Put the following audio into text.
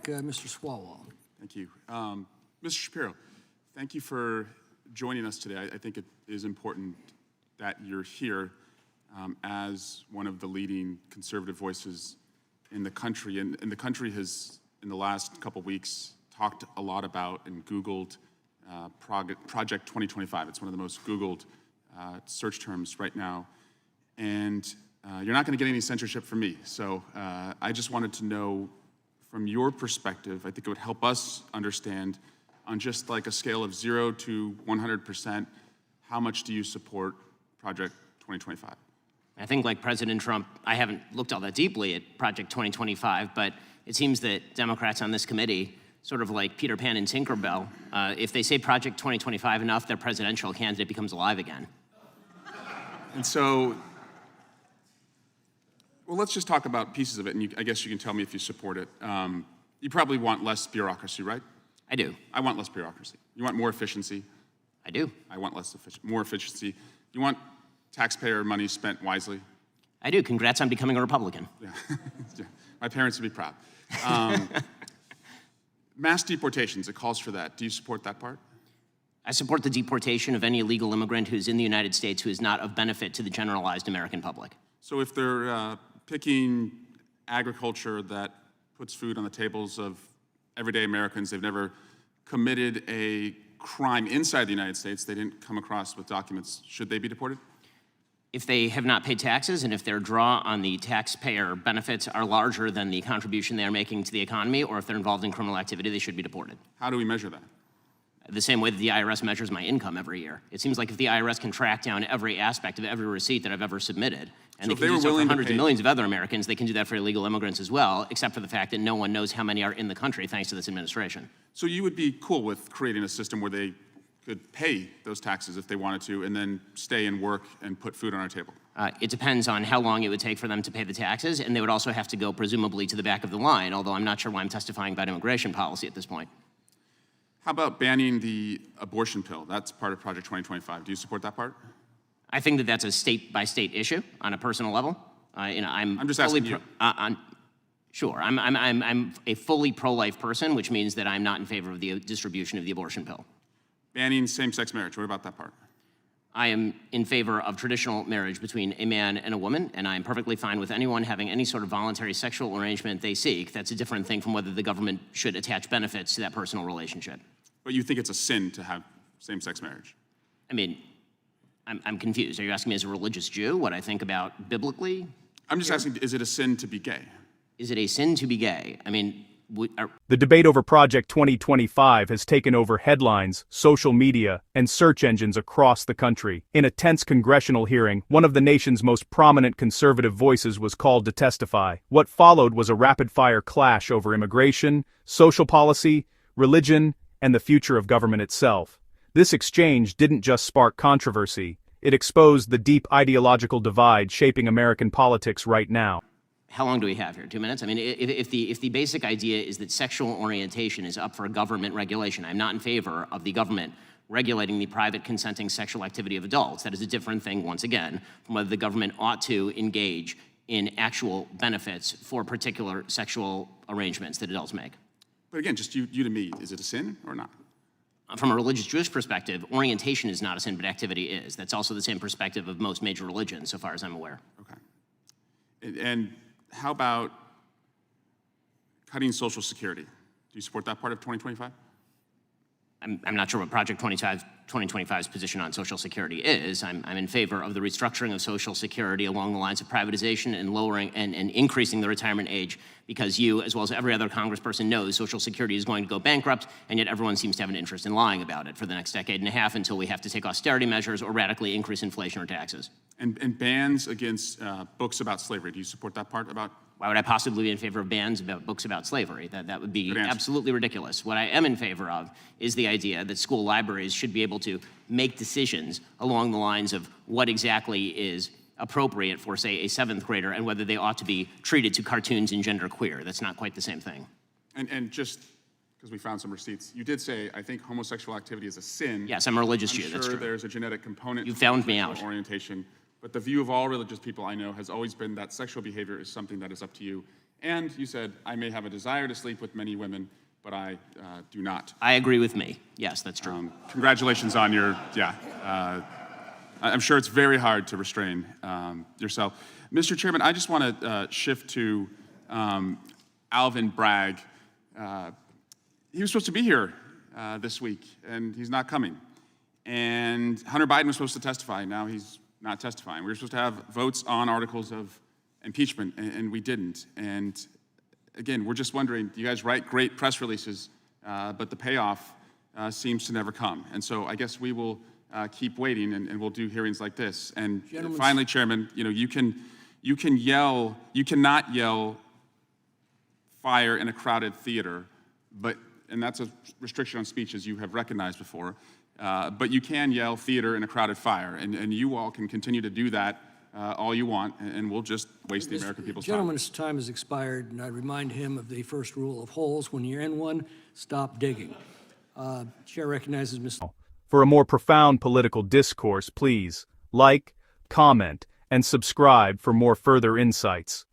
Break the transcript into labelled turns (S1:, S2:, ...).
S1: back, Mr. Swalwell.
S2: Thank you. Mr. Shapiro, thank you for joining us today. I think it is important that you're here as one of the leading conservative voices in the country. And the country has, in the last couple weeks, talked a lot about and Googled Project 2025. It's one of the most Googled search terms right now. And you're not going to get any censorship from me. So I just wanted to know, from your perspective, I think it would help us understand, on just like a scale of 0 to 100%, how much do you support Project 2025?
S3: I think, like President Trump, I haven't looked all that deeply at Project 2025, but it seems that Democrats on this committee, sort of like Peter Pan and Tinkerbell, if they say Project 2025 enough, their presidential candidate becomes alive again.
S2: And so, well, let's just talk about pieces of it, and I guess you can tell me if you support it. You probably want less bureaucracy, right?
S3: I do.
S2: I want less bureaucracy. You want more efficiency?
S3: I do.
S2: I want more efficiency. You want taxpayer money spent wisely?
S3: I do. Congrats on becoming a Republican.
S2: Yeah. Yeah. My parents would be proud. Mass deportations, it calls for that. Do you support that part?
S3: I support the deportation of any illegal immigrant who is in the United States who is not of benefit to the generalized American public.
S2: So if they're picking agriculture that puts food on the tables of everyday Americans, they've never committed a crime inside the United States, they didn't come across with documents, should they be deported?
S3: If they have not paid taxes and if their draw on the taxpayer benefits are larger than the contribution they are making to the economy, or if they're involved in criminal activity, they should be deported.
S2: How do we measure that?
S3: The same way that the IRS measures my income every year. It seems like if the IRS can track down every aspect of every receipt that I've ever submitted, and they can do so for hundreds of millions of other Americans, they can do that for illegal immigrants as well, except for the fact that no one knows how many are in the country thanks to this administration.
S2: So you would be cool with creating a system where they could pay those taxes if they wanted to, and then stay and work and put food on our table?
S3: It depends on how long it would take for them to pay the taxes, and they would also have to go presumably to the back of the line, although I'm not sure why I'm testifying about immigration policy at this point.
S2: How about banning the abortion pill? That's part of Project 2025. Do you support that part?
S3: I think that that's a state-by-state issue on a personal level.
S2: I'm just asking you.
S3: Sure, I'm a fully pro-life person, which means that I'm not in favor of the distribution of the abortion pill.
S2: Banning same-sex marriage, what about that part?
S3: I am in favor of traditional marriage between a man and a woman, and I'm perfectly fine with anyone having any sort of voluntary sexual arrangement they seek. That's a different thing from whether the government should attach benefits to that personal relationship.
S2: But you think it's a sin to have same-sex marriage?
S3: I mean, I'm confused. Are you asking me as a religious Jew what I think about biblically?
S2: I'm just asking, is it a sin to be gay?
S3: Is it a sin to be gay? I mean,
S4: the debate over Project 2025 has taken over headlines, social media, and search engines across the country. In a tense congressional hearing, one of the nation's most prominent conservative voices was called to testify. What followed was a rapid-fire clash over immigration, social policy, religion, and the future of government itself. This exchange didn't just spark controversy, it exposed the deep ideological divide shaping American politics right now.
S3: How long do we have here? 2 minutes? I mean, if the basic idea is that sexual orientation is up for government regulation, I'm not in favor of the government regulating the private consenting sexual activity of adults. That is a different thing, once again, from whether the government ought to engage in actual benefits for particular sexual arrangements that adults make.
S2: But again, just you to me, is it a sin or not?
S3: From a religious Jewish perspective, orientation is not a sin, but activity is. That's also the same perspective of most major religions, so far as I'm aware.
S2: Okay. And how about cutting Social Security? Do you support that part of 2025?
S3: I'm not sure what Project 2025's position on Social Security is. I'm in favor of the restructuring of Social Security along the lines of privatization and lowering and increasing the retirement age, because you, as well as every other congressperson, knows Social Security is going to go bankrupt, and yet everyone seems to have an interest in lying about it for the next decade and a half until we have to take austerity measures or radically increase inflation or taxes.
S2: And bans against books about slavery. Do you support that part about?
S3: Why would I possibly be in favor of bans about books about slavery? That would be absolutely ridiculous. What I am in favor of is the idea that school libraries should be able to make decisions along the lines of what exactly is appropriate for, say, a 7th grader and whether they ought to be treated to cartoons and genderqueer. That's not quite the same thing.
S2: And just because we found some receipts, you did say, I think homosexual activity is a sin.
S3: Yes, I'm a religious Jew, that's true.
S2: I'm sure there's a genetic component.
S3: You found me out.
S2: Orientation. But the view of all religious people I know has always been that sexual behavior is something that is up to you. And you said, I may have a desire to sleep with many women, but I do not.
S3: I agree with me. Yes, that's true.
S2: Congratulations on your, I'm sure it's very hard to restrain yourself. Mr. Chairman, I just want to shift to Alvin Bragg. He was supposed to be here this week, and he's not coming. And Hunter Biden was supposed to testify. Now he's not testifying. We were supposed to have votes on articles of impeachment, and we didn't. And again, we're just wondering, you guys write great press releases, but the payoff seems to never come. And so I guess we will keep waiting, and we'll do hearings like this. And finally, Chairman, you can yell, you cannot yell fire in a crowded theater, and that's a restriction on speech, as you have recognized before, but you can yell theater in a crowded fire, and you all can continue to do that all you want, and we'll just waste the American people's time.
S1: Gentleman's time has expired, and I remind him of the first rule of holes. When you're in one, stop digging. Chair recognizes Mr.
S4: For a more profound political discourse, please like, comment, and subscribe for more further insights.